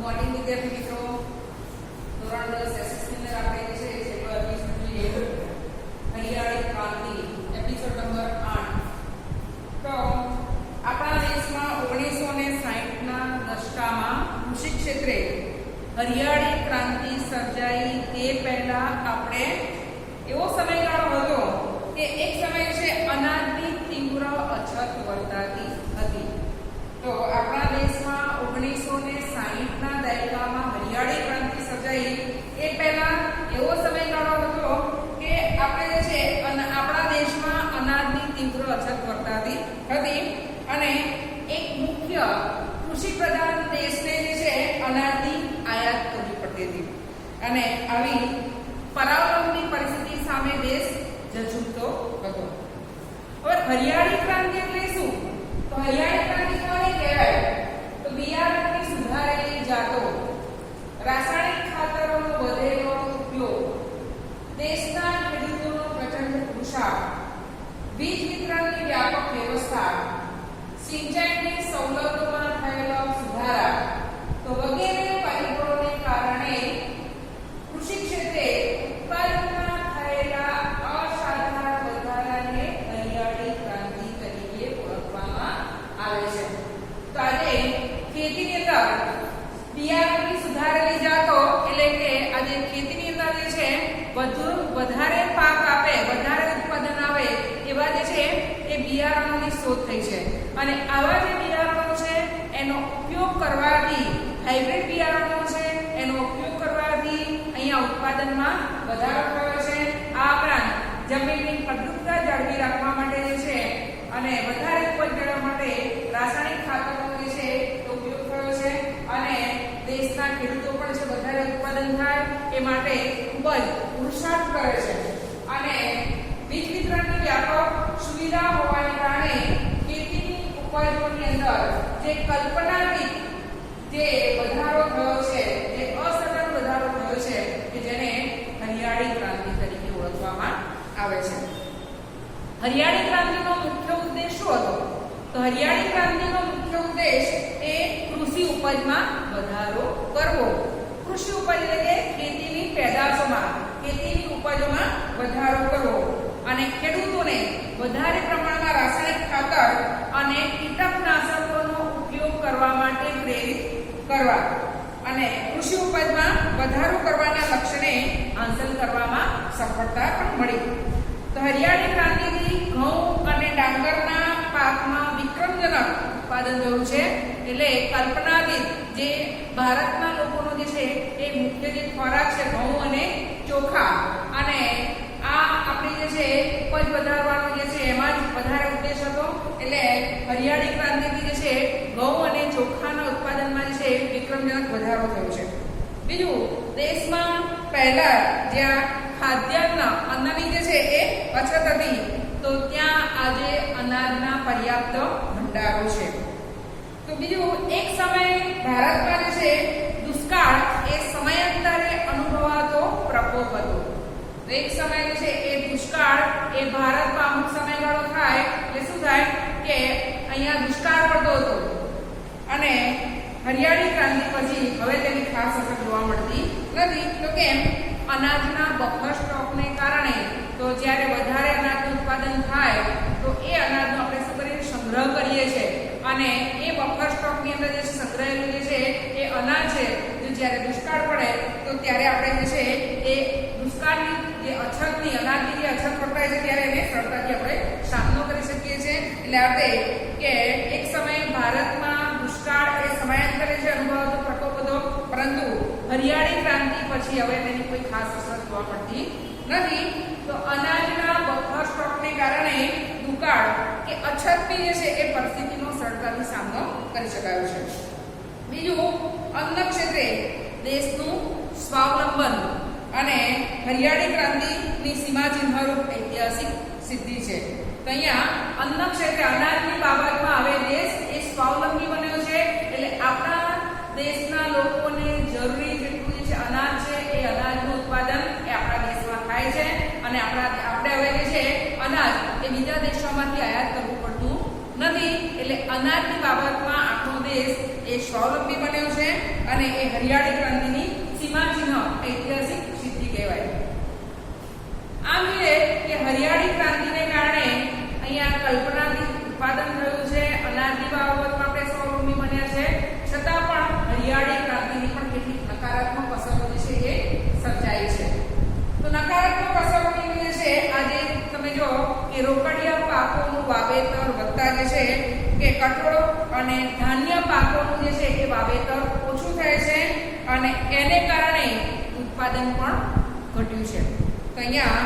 Morning વિદ્યાર્થી મિત્રો, ધોરણ 10 એસએસસી ની આપણે જે છે ચેપ્ટર 20 જોઈએ હરિયાળી ક્રાંતિ એપિસોડ નંબર 8। તો આપણા દેશમાં 1960 ના દશકમાં કૃષિ ક્ષેત્રે હરિયાળી ક્રાંતિ સર્જાઈ તે પહેલા આપણે એવો સમયગાળો હતો કે એક સમય છે અનાજની તીવ્ર અછત વર્તાતી હતી। તો આપણા દેશમાં 1960 ના દાયકામાં હરિયાળી ક્રાંતિ સર્જાઈ એ પહેલા એવો સમયગાળો હતો કે આપણે જે છે આપણા દેશમાં અનાજની તીવ્ર અછત વર્તાતી હતી અને એક મુખ્ય કૃષિ પ્રધાન દેશને જે છે અનાજની આયાત કરવી પડતી હતી અને આવી પરાવલંબી પરિસ્થિતિ સામે દેશ ઝઝૂમતો હતો। હવે હરિયાળી ક્રાંતિ એટલે શું? તો હરિયાળી ક્રાંતિ કોને કહેવાય? તો બિયારણની સુધારેલી જાતો, રાસાયણિક ખાતરોનો વધેલો ઉપયોગ, દેશના ખેડૂતોનો પ્રચંડ પુરુષાર્થ, બીજ વિતરણની વ્યાપક વ્યવસ્થા, સિંચાઈની સવલતોમાં થયેલો સુધારા તો વગેરે પરિબળોને કારણે કૃષિ ક્ષેત્રે ઉત્પાદનમાં થયેલા અસાધારણ વધારાને હરિયાળી ક્રાંતિ તરીકે ઓળખવામાં આવે છે। તો આજે ખેતીની અંદર બિયારણની સુધારેલી જાતો એટલે કે આજે ખેતીની અંદર જે છે વધારે પાક આપે, વધારે ઉત્પાદન આવે એવા જે છે એ બિયારણોની શોધ થઈ છે અને આવા જે બિયારણો છે એનો ઉપયોગ કરવાથી, હાઇબ્રિડ બિયારણો છે એનો ઉપયોગ કરવાથી અહીંયા ઉત્પાદનમાં વધારો થયો છે। આ ઉપરાંત જમીનની ફળદ્રુપતા જાળવી રાખવા માટે જે છે અને વધારે ઉપજ મેળવવા માટે રાસાયણિક ખાતરોનો જે છે ઉપયોગ થયો છે અને દેશના ખેડૂતો પણ છે વધારે ઉત્પાદન થાય એ માટે ખૂબ જ પુરુષાર્થ કરે છે અને બીજ વિતરણની વ્યાપક સુવિધા હોવાને કારણે ખેતીની ઉપજોની અંદર જે કલ્પનાતીત જે વધારો થયો છે, જે અસરકારક વધારો થયો છે કે જેને હરિયાળી ક્રાંતિ તરીકે ઓળખવામાં આવે છે। હરિયાળી ક્રાંતિનો મુખ્ય ઉદ્દેશ શું હતો? તો હરિયાળી ક્રાંતિનો મુખ્ય ઉદ્દેશ એ કૃષિ ઉપજમાં વધારો કરવો। કૃષિ ઉપજ એટલે કે ખેતીની પેદાશોમાં, ખેતીની ઉપજોમાં વધારો કરવો અને ખેડૂતોને વધારે પ્રમાણમાં રાસાયણિક ખાતર અને કીટકનાશકોનો ઉપયોગ કરવા માટે પ્રેરિત કરવા અને કૃષિ ઉપજમાં વધારો કરવાના લક્ષ્યને હાંસલ કરવામાં સફળતા પણ મળી। તો હરિયાળી ક્રાંતિથી ઘઉં અને ડાંગરના પાકમાં વિક્રમજનક ઉત્પાદન થયું છે એટલે કલ્પનાતીત જે ભારતના લોકોનો જે છે એ મુખ્ય જે ખોરાક છે ઘઉં અને ચોખા અને આ આપણી જે છે ઉપજ વધારવાનો જે છે એમાં જ વધારે ઉદ્દેશ હતો એટલે હરિયાળી ક્રાંતિથી જે છે ઘઉં અને ચોખાના ઉત્પાદનમાં જે છે વિક્રમજનક વધારો થયો છે। બીજું, દેશમાં પહેલા જ્યાં ખાદ્યાન્ન અન્નની જે છે એ અછત હતી તો ત્યાં આજે અનાજના પર્યાપ્ત ભંડારો છે। તો બીજું, એક સમય ભારતમાં જે છે દુષ્કાળ એ સમયાંતરે અનુભવાતો પ્રકોપ હતો। એક સમય જે છે એ દુષ્કાળ એ ભારતમાં અમુક સમયગાળો થાય એટલે શું થાય કે અહીંયા દુષ્કાળ પડતો હતો અને હરિયાળી ક્રાંતિ પછી હવે તેની ખાસ અસર જોવા મળતી નથી। તો કેમ? અનાજના બફર સ્ટોકને કારણે તો જ્યારે વધારે અનાજનું ઉત્પાદન થાય તો એ અનાજનો આપણે શું કરીએ? સંગ્રહ કરીએ છીએ અને એ બફર સ્ટોકની અંદર જે સંગ્રહેલું જે છે એ અનાજ છે જો જ્યારે દુષ્કાળ પડે તો ત્યારે આપણે જે છે એ દુષ્કાળની જે અછતની, અનાજની જે અછત વર્તાય છે ત્યારે એને સરળતાથી આપણે સામનો કરી શકીએ છીએ। એટલે આપણે કે એક સમયે ભારતમાં દુષ્કાળ એ સમયાંતરે જે અનુભવાતો પ્રકોપ હતો પરંતુ હરિયાળી ક્રાંતિ પછી હવે તેની કોઈ ખાસ અસર જોવા મળતી નથી। તો અનાજના બફર સ્ટોકને કારણે દુકાળ કે અછતની જે છે એ પરિસ્થિતિનો સરળતાથી સામનો કરી શકાયો છે। બીજું, અન્ન ક્ષેત્રે દેશનું સ્વાવલંબન અને હરિયાળી ક્રાંતિની સીમાચિહ્નરૂપ ઐતિહાસિક સિદ્ધિ છે। તો અહીંયા અન્ન ક્ષેત્રે અનાજની બાબતમાં હવે દેશ એ સ્વાવલંબી બન્યો છે એટલે આપણા દેશના લોકોને જરૂરી જેટલું જે છે અનાજ છે એ અનાજનું ઉત્પાદન એ આપણા દેશમાં થાય છે અને આપણે હવે જે છે અનાજ એ બીજા દેશોમાંથી આયાત કરવું પડતું નથી એટલે અનાજની બાબતમાં આપણો દેશ એ સ્વાવલંબી બન્યો છે અને એ હરિયાળી ક્રાંતિની સીમાચિહ્ન ઐતિહાસિક સિદ્ધિ કહેવાય. આમ જોઈએ કે હરિયાળી ક્રાંતિને કારણે અહીંયા કલ્પનાથી ઉત્પાદન થયું છે, અનાજની બાબતમાં આપણે સ્વાવલંબી બન્યા છે, છતાં પણ હરિયાળી ક્રાંતિની પણ કેટલીક નકારાત્મક અસરો જે છે એ સર્જાય છે. તો નકારાત્મક અસરોની જે છે આજે તમે જો કે રોકડિયા પાકોનું વાવેતર વધતા જે છે કે કઠોળ અને ધાન્ય પાકોનું જે છે એ વાવેતર ઓછું થાય છે અને એને કારણે ઉત્પાદન પણ ઘટ્યું છે. તો અહીંયા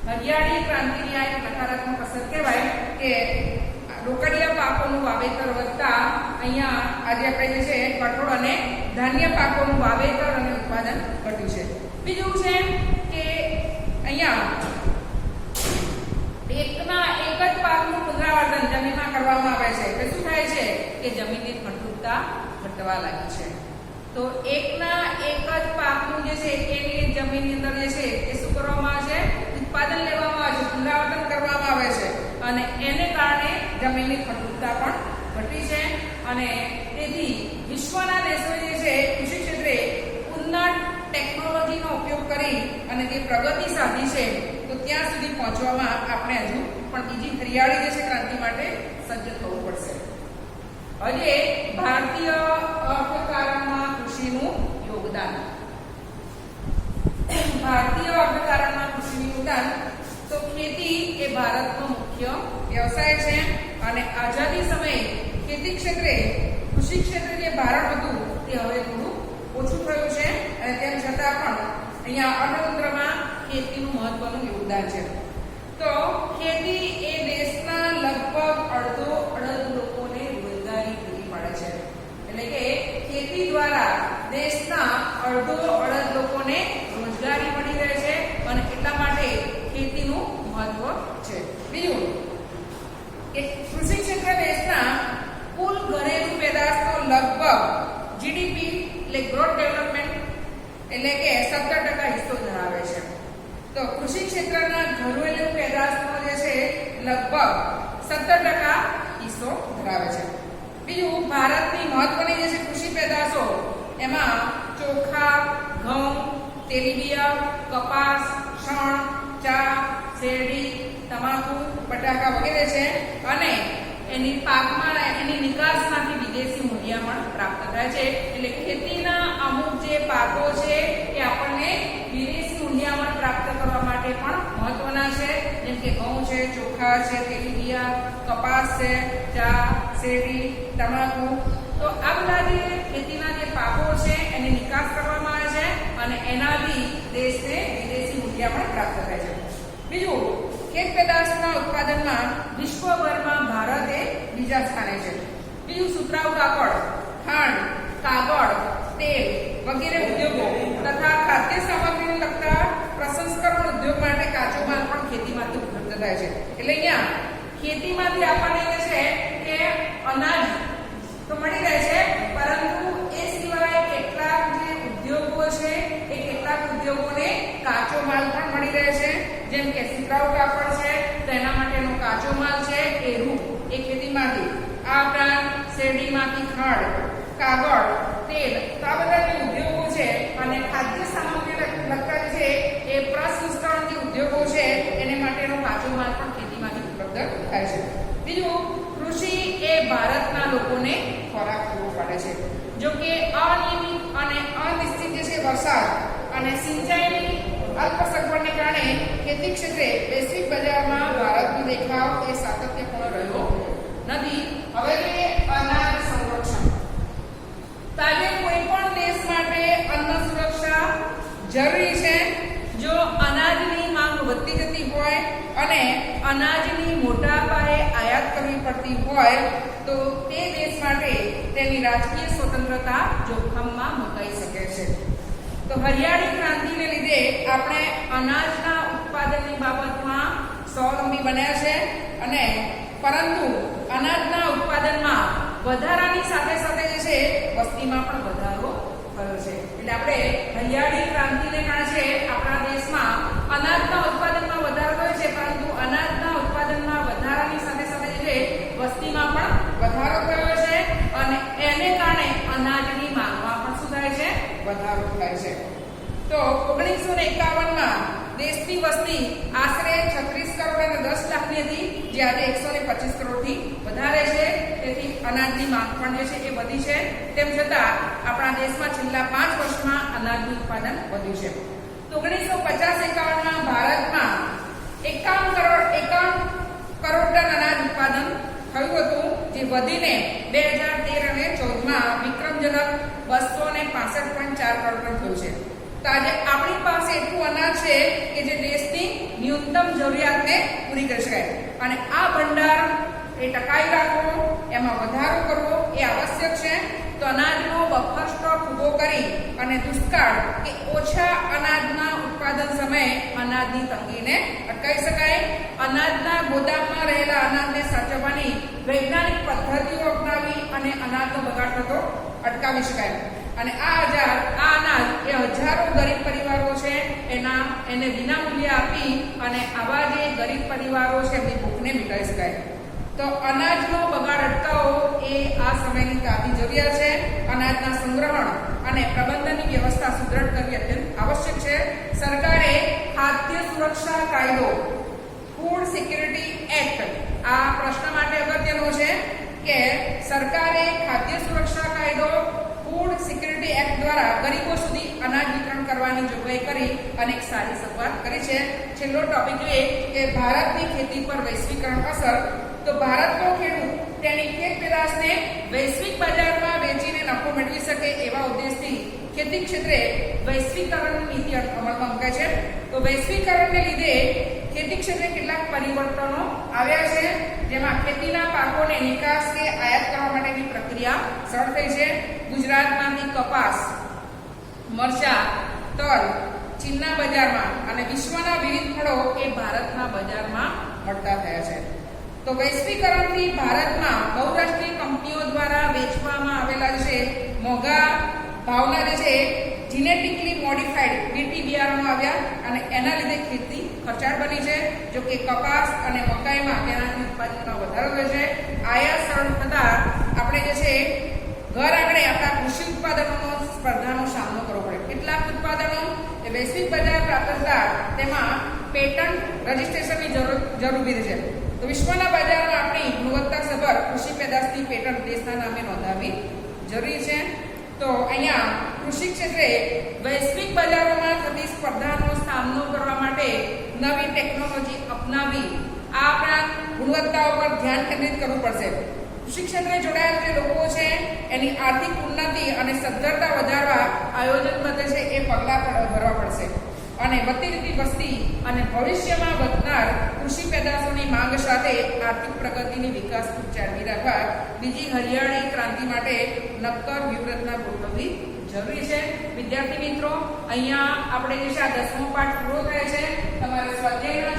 હરિયાળી ક્રાંતિની આ એક નકારાત્મક અસર કહેવાય કે રોકડિયા પાકોનું વાવેતર વધતા અહીંયા આજે આપણે જે છે કઠોળ અને ધાન્ય પાકોનું વાવેતર અને ઉત્પાદન ઘટ્યું છે. બીજું છે કે અહીંયા એક જ પાકનું પુનરાવર્તન જમીનમાં કરવામાં આવે છે એટલે શું થાય છે કે જમીનની ફળદ્રુપતા ઘટવા લાગી છે. તો એક જ પાકનું જે છે એની જમીનની અંદર જે છે એ શું કરવામાં આવે છે, ઉત્પાદન લેવામાં આવે છે, પુનરાવર્તન કરવામાં આવે છે અને એને કારણે જમીનની ફળદ્રુપતા પણ ઘટી છે અને તેથી વિશ્વના દેશો જે છે કૃષિ ક્ષેત્રે ઉન્નત ટેકનોલોજીનો ઉપયોગ કરી અને જે પ્રગતિ સાધી છે તો ત્યાં સુધી પહોંચવામાં આપણે હજુ પણ બીજી હરિયાળી જે છે ક્રાંતિ માટે સજ્જ થવું પડશે. હવે ભારતીય અર્થકારણમાં કૃષિનું યોગદાન. ભારતીય અર્થકારણમાં કૃષિનું યોગદાન તો ખેતી એ ભારતનો મુખ્ય વ્યવસાય છે અને આઝાદી સમયે ખેતી ક્ષેત્રે કૃષિ ક્ષેત્રે જે ભારણ હતું તે હવે થોડું ઓછું થયું છે અને તેમ છતાં પણ અહીંયા અર્થતંત્રમાં ખેતીનું મહત્વનું યોગદાન છે. તો ખેતી એ દેશના લગભગ અડધ લોકોને રોજગારી પૂરી પાડે છે. એટલે કે ખેતી દ્વારા દેશના અડધ લોકોને રોજગારી મળી રહે છે અને એટલા માટે ખેતીનું મહત્વ છે. બીજું કે કૃષિ ક્ષેત્ર દેશના કુલ ઘરેલું પેદાશનો લગભગ જીડીપી એટલે ગ્રોથ ડેવલપમેન્ટ એટલે કે 17% હિસ્સો ધરાવે છે. તો કૃષિ ક્ષેત્રના ઘરેલું પેદાશનો જે છે લગભગ 17% હિસ્સો ધરાવે છે. બીજું ભારતની મહત્વની જે છે કૃષિ પેદાશો એમાં ચોખા, ઘઉં, તેલીબિયાં, કપાસ, શણ, ચા, શેરડી, તમાકુ, બટાકા વગેરે છે અને એની પાકમાં એની નિકાસમાંથી વિદેશી મૂલ્યામણ પ્રાપ્ત થાય છે. એટલે ખેતીના અમુક જે પાકો છે એ આપણને વિદેશી મૂલ્યામણ પ્રાપ્ત કરવા માટે પણ મહત્વના છે. જેમ કે ઘઉં છે, ચોખા છે, તેલીબિયાં, કપાસ છે, ચા, શેરડી, તમાકુ. તો આ બધા જે ખેતીના જે પાકો છે એની નિકાસ કરવામાં આવે છે અને એનાથી દેશને વિદેશી મૂલ્યામણ પ્રાપ્ત થાય છે. બીજું ખેત પેદાશના ઉત્પાદનમાં વિશ્વભરમાં ભારત એ બીજા સ્થાને છે. બીજું સુતરાઉ કાપડ, ખાંડ, કાગળ, તેલ વગેરે ઉદ્યોગો તથા ખાદ્ય સામગ્રીને લગતા પ્રસંસ્કરણ ઉદ્યોગ માટે કાચો માલ પણ ખેતીમાંથી ઉપલબ્ધ થાય છે. એટલે અહીંયા ખેતીમાંથી આપણને જે છે કે અનાજ તો મળી રહે છે પરંતુ એ સિવાય કેટલાક જે ઉદ્યોગો છે એ કેટલાક ઉદ્યોગોને કાચો માલ પણ મળી રહે છે. જેમ કે સુતરાઉ કાપડ છે તો એના માટેનો કાચો માલ છે એ રૂ એ ખેતીમાંથી, આ ઉપરાંત શેરડીમાંથી ખાંડ, કાગળ, તેલ, તો આ બધા જે ઉદ્યોગો છે અને ખાદ્ય સામગ્રી લગતા છે એ પ્રસંસ્કરણ જે ઉદ્યોગો છે એને માટેનો કાચો માલ પણ ખેતીમાંથી ઉપલબ્ધ થાય છે. બીજું કૃષિ એ ભારતના લોકોને ખોરાક પૂરો પાડે છે. જો કે અનિયમિત અને અનિશ્ચિત જે છે વરસાદ અને સિંચાઈની અલ્પ સગવડને કારણે ખેતી ક્ષેત્રે વૈશ્વિક બજારમાં ભારતનો દેખાવ એ સાતત્યપૂર્ણ રહ્યો નથી. હવે જોઈએ અનાજ સંરક્ષણ. આજે કોઈ પણ દેશ માટે અન્ન સુરક્ષા જરૂરી છે. જો અનાજની માંગ વધતી જતી હોય અને અનાજની મોટા પાયે આયાત કરવી પડતી હોય તો તે દેશ માટે તેની રાજકીય સ્વતંત્રતા જોખમમાં મુકાઈ શકે છે. તો હરિયાળી ક્રાંતિને લીધે આપણે અનાજના ઉત્પાદનની બાબતમાં સ્વાવલંબી બન્યા છે અને પરંતુ અનાજના ઉત્પાદનમાં વધારાની સાથે સાથે જે છે વસ્તીમાં પણ વધારો થયો છે. એટલે આપણે હરિયાળી ક્રાંતિને કારણે છે આપણા દેશમાં અનાજના ઉત્પાદનમાં વધારો થયો છે પરંતુ અનાજના ઉત્પાદનમાં વધારાની સાથે સાથે જે વસ્તીમાં પણ વધારો થયો છે અને એને કારણે અનાજની માંગમાં પણ શું થાય છે? વધારો થાય છે. તો 1951 માં દેશની વસ્તી આશરે 36 કરોડ અને 10 લાખની હતી, જે આજે 125 કરોડથી વધારે છે. તેથી અનાજની માંગ પણ જે છે એ વધી છે. તેમ છતાં આપણા દેશમાં છેલ્લા 5 વર્ષમાં અનાજનું ઉત્પાદન વધ્યું છે. તો 1950-51 માં ભારતમાં 51 કરોડ ટન અનાજ ઉત્પાદન થયું હતું, જે વધીને 2013 અને 14 માં વિક્રમજનક 265.4 કરોડ ટન થયું છે. તો આજે આપણી પાસે એટલું અનાજ છે કે જે દેશની ન્યૂનતમ જરૂરિયાતને પૂરી કરી શકાય, અને આ ભંડાર એ ટકાવી રાખવો, એમાં વધારો કરવો એ આવશ્યક છે. તો અનાજનો બફર સ્ટોક ઊભો કરી અને દુષ્કાળ કે ઓછા અનાજના ઉત્પાદન સમયે અનાજની તંગીને અટકાવી શકાય. અનાજના ગોદામમાં રહેલા અનાજને સાચવવાની વૈજ્ઞાનિક પદ્ધતિઓ અપનાવી અને અનાજનો બગાડ થતો અટકાવી શકાય. અને આ અનાજ એ હજારો ગરીબ પરિવારો છે એને વિનામૂલ્યે આપી અને આવા જે ગરીબ પરિવારો છે એમની ભૂખને મિટાવી શકાય. તો અનાજનો બગાડ અટકાવવો એ આ સમયની તાતી જરૂરિયાત છે. અનાજના સંગ્રહણ અને પ્રબંધનની વ્યવસ્થા સુદ્રઢ કરવી અત્યંત આવશ્યક છે. સરકારે ખાદ્ય સુરક્ષા કાયદો ફૂડ સિક્યુરિટી એક્ટ આ પ્રશ્ન માટે અગત્યનો છે કે સરકારે ખાદ્ય સુરક્ષા કાયદો ફૂડ સિક્યુરિટી એક્ટ દ્વારા ગરીબો સુધી અનાજ વિતરણ કરવાની જોગવાઈ કરી અને એક સારી શરૂઆત કરી છે. છેલ્લો ટોપિક જોઈએ કે ભારતની ખેતી પર વૈશ્વિકરણ અસર. તો ભારતનો ખેડૂત તેની ખેત પેદાશને વૈશ્વિક બજારમાં વેચીને નફો મેળવી શકે એવા ઉદ્દેશથી ખેતી ક્ષેત્રે વૈશ્વિકરણ નીતિ અમલમાં મૂકાય છે. તો વૈશ્વિકરણને લીધે ખેતી ક્ષેત્રે કેટલાક પરિવર્તનો આવ્યા છે, જેમાં ખેતીના પાકોને નિકાસ કે આયાત કરવા માટેની પ્રક્રિયા સરળ થઈ છે. ગુજરાતમાંથી કપાસ, મરચા, તલ ચીનના બજારમાં અને વિશ્વના વિવિધ ફળો એ ભારતના બજારમાં મળતા થયા છે. તો વૈશ્વિકરણથી ભારતમાં બહુરાષ્ટ્રીય કંપનીઓ દ્વારા વેચવામાં આવેલા છે મોંઘા ભાવના જે છે જીનેટિકલી મોડિફાઈડ બીટી બિયારણો આવ્યા અને એના લીધે ખેતી ખર્ચાળ બની છે. જો કે કપાસ અને મકાઈમાં તેનાથી ઉત્પાદનમાં વધારો થયો છે. આયાત સરળ થતાં આપણે જે છે ઘર આંગણે આપણા કૃષિ ઉત્પાદનોનો સ્પર્ધાનો સામનો કરવો પડે. કેટલાક ઉત્પાદનો એ વૈશ્વિક બજાર પ્રાપ્ત થતા તેમાં પેટન્ટ રજિસ્ટ્રેશનની જરૂર ઊભી છે. તો વિશ્વના બજારમાં આપણી ગુણવત્તાસભર કૃષિ પેદાશની પેટન્ટ દેશના નામે નોંધાવવી જરૂરી છે. તો અહીંયા કૃષિ ક્ષેત્રે વૈશ્વિક બજારોમાં થતી સ્પર્ધાનો સામનો કરવા માટે નવી ટેકનોલોજી અપનાવી આ આપણા ગુણવત્તા ઉપર ધ્યાન કેન્દ્રિત કરવું પડશે. કૃષિ ક્ષેત્રે જોડાયેલા જે લોકો છે એની આર્થિક ઉન્નતિ અને સદ્ધરતા વધારવા આયોજનબદ્ધ છે એ પગલાં ભરવા પડશે. અને વધતી જતી વસ્તી અને ભવિષ્યમાં વધનાર કૃષિ પેદાશોની માંગ સાથે આર્થિક પ્રગતિની વિકાસ જાળવી રાખવા બીજી હરિયાળી ક્રાંતિ માટે નક્કર વ્યૂહરચના ગોઠવવી જરૂરી છે. વિદ્યાર્થી મિત્રો, અહીંયા આપણે જે છે આ 10મો પાઠ પૂરો થાય છે. તમારે સ્વાધ્યાય